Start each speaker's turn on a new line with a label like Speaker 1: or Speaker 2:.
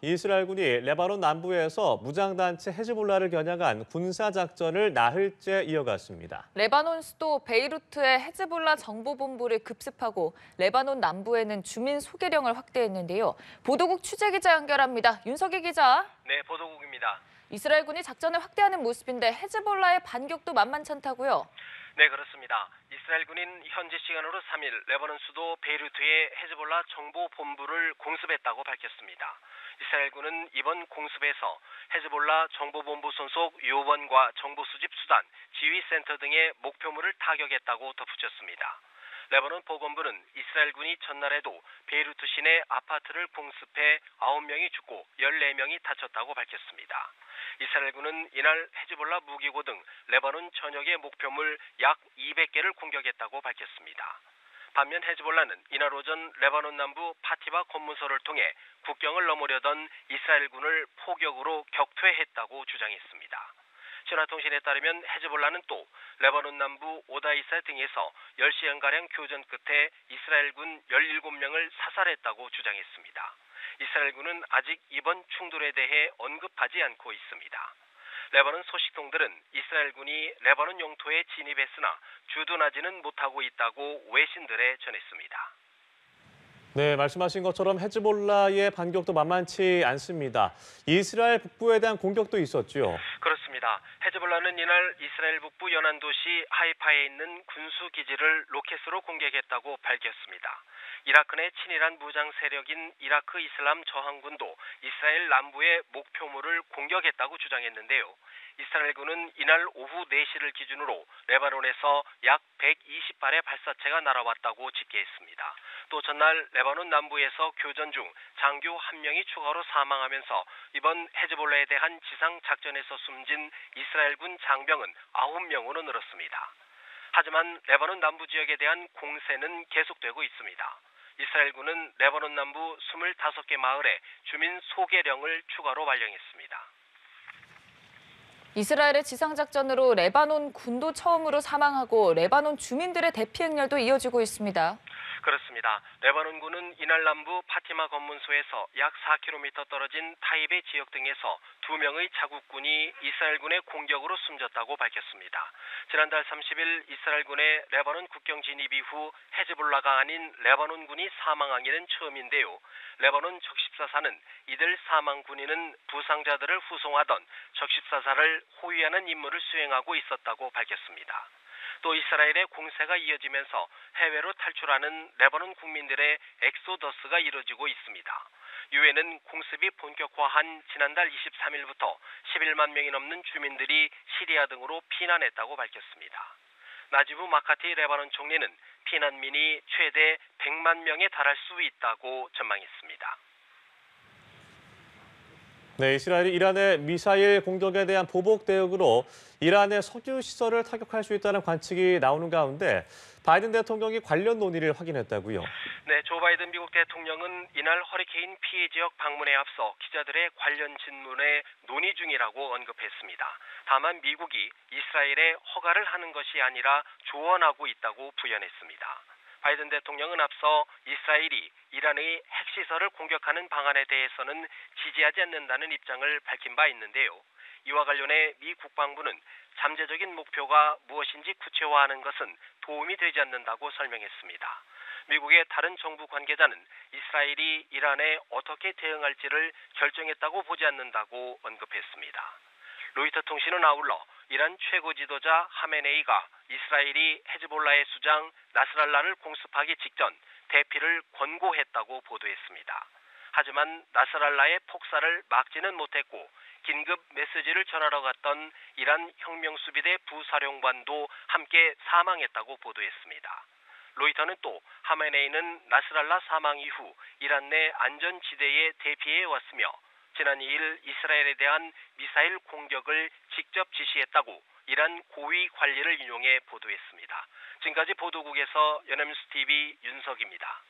Speaker 1: 이스라엘군이 레바논 남부에서 무장단체 헤즈볼라를 겨냥한 군사작전을 나흘째 이어갔습니다.
Speaker 2: 레바논 수도 베이루트의 헤즈볼라 정보본부를 급습하고 레바논 남부에는 주민 소개령을 확대했는데요. 보도국 취재기자 연결합니다. 윤석희 기자.
Speaker 3: 네, 보도국입니다.
Speaker 2: 이스라엘군이 작전을 확대하는 모습인데 헤즈볼라의 반격도 만만치 않다고요?
Speaker 3: 네, 그렇습니다. 이스라엘군인 현지 시간으로 3일 레바논 수도 베이루트의 헤즈볼라 정보본부를 공습했다고 밝혔습니다. 이스라엘군은 이번 공습에서 헤즈볼라 정보본부 소속 요원과 정보수집 수단, 지휘센터 등의 목표물을 타격했다고 덧붙였습니다. 레바논 보건부는 이스라엘군이 전날에도 베이루트 시내 아파트를 공습해 9명이 죽고 14명이 다쳤다고 밝혔습니다. 이스라엘군은 이날 헤즈볼라 무기고 등 레바논 전역의 목표물 약 200개를 공격했다고 밝혔습니다. 반면 헤즈볼라는 이날 오전 레바논 남부 파티바 검문소를 통해 국경을 넘으려던 이스라엘군을 포격으로 격퇴했다고 주장했습니다. 신화통신에 따르면 헤즈볼라는 또 레바논 남부 오다이사 등에서 10시간가량 교전 끝에 이스라엘군 17명을 사살했다고 주장했습니다. 이스라엘군은 아직 이번 충돌에 대해 언급하지 않고 있습니다. 레바논 소식통들은 이스라엘군이 레바논 영토에 진입했으나 주둔하지는 못하고 있다고 외신들에 전했습니다.
Speaker 1: 네, 말씀하신 것처럼 헤즈볼라의 반격도 만만치 않습니다. 이스라엘 북부에 대한 공격도 있었죠.
Speaker 3: 그렇습니다. 헤즈볼라는 이날 이스라엘 북부 연안 도시 하이파에 있는 군수 기지를 로켓으로 공격했다고 밝혔습니다. 이라크 내 친이란 무장 세력인 이라크 이슬람 저항군도 이스라엘 남부의 목표물을 공격했다고 주장했는데요. 이스라엘군은 이날 오후 4시를 기준으로 레바논에서 약 120발의 발사체가 날아왔다고 집계했습니다. 또 전날 레바논 남부에서 교전 중 장교 1명이 추가로 사망하면서 이번 헤즈볼라에 대한 지상 작전에서 숨진 이스라엘군 장병은 9명으로 늘었습니다. 하지만 레바논 남부 지역에 대한 공세는 계속되고 있습니다. 이스라엘군은 레바논 남부 25개 마을에 주민 소개령을 추가로 발령했습니다.
Speaker 2: 이스라엘의 지상작전으로 레바논 군도 처음으로 사망하고 레바논 주민들의 대피 행렬도 이어지고 있습니다.
Speaker 3: 그렇습니다. 레바논군은 이날 남부 파티마 검문소에서 약 4km 떨어진 타이베 지역 등에서 2명의 자국군이 이스라엘군의 공격으로 숨졌다고 밝혔습니다. 지난달 30일 이스라엘군의 레바논 국경 진입 이후 헤즈볼라가 아닌 레바논군이 사망한 일은 처음인데요. 레바논 적십사사는 이들 사망 군인은 부상자들을 후송하던 적십사사를 호위하는 임무를 수행하고 있었다고 밝혔습니다. 또 이스라엘의 공세가 이어지면서 해외로 탈출하는 레바논 국민들의 엑소더스가 이뤄지고 있습니다. 유엔은 공습이 본격화한 지난달 23일부터 11만 명이 넘는 주민들이 시리아 등으로 피난했다고 밝혔습니다. 나지브 마카티 레바논 총리는 피난민이 최대 100만 명에 달할 수 있다고 전망했습니다.
Speaker 1: 네, 이스라엘이 이란의 미사일 공격에 대한 보복 대응으로 이란의 석유 시설을 타격할 수 있다는 관측이 나오는 가운데 바이든 대통령이 관련 논의를 확인했다고요.
Speaker 3: 네, 조 바이든 미국 대통령은 이날 허리케인 피해 지역 방문에 앞서 기자들의 관련 질문에 논의 중이라고 언급했습니다. 다만 미국이 이스라엘에 허가를 하는 것이 아니라 조언하고 있다고 부연했습니다. 바이든 대통령은 앞서 이스라엘이 이란의 핵시설을 공격하는 방안에 대해서는 지지하지 않는다는 입장을 밝힌 바 있는데요. 이와 관련해 미 국방부는 잠재적인 목표가 무엇인지 구체화하는 것은 도움이 되지 않는다고 설명했습니다. 미국의 다른 정부 관계자는 이스라엘이 이란에 어떻게 대응할지를 결정했다고 보지 않는다고 언급했습니다. 로이터 통신은 아울러 이란 최고 지도자 하메네이가 이스라엘이 헤즈볼라의 수장 나스랄라를 공습하기 직전 대피를 권고했다고 보도했습니다. 하지만 나스랄라의 폭사를 막지는 못했고 긴급 메시지를 전하러 갔던 이란 혁명수비대 부사령관도 함께 사망했다고 보도했습니다. 로이터는 또 하메네이는 나스랄라 사망 이후 이란 내 안전지대에 대피해 왔으며 지난 2일 이스라엘에 대한 미사일 공격을 직접 지시했다고 이란 고위 관리를 인용해 보도했습니다. 지금까지 보도국에서 연합뉴스 TV 윤석입니다.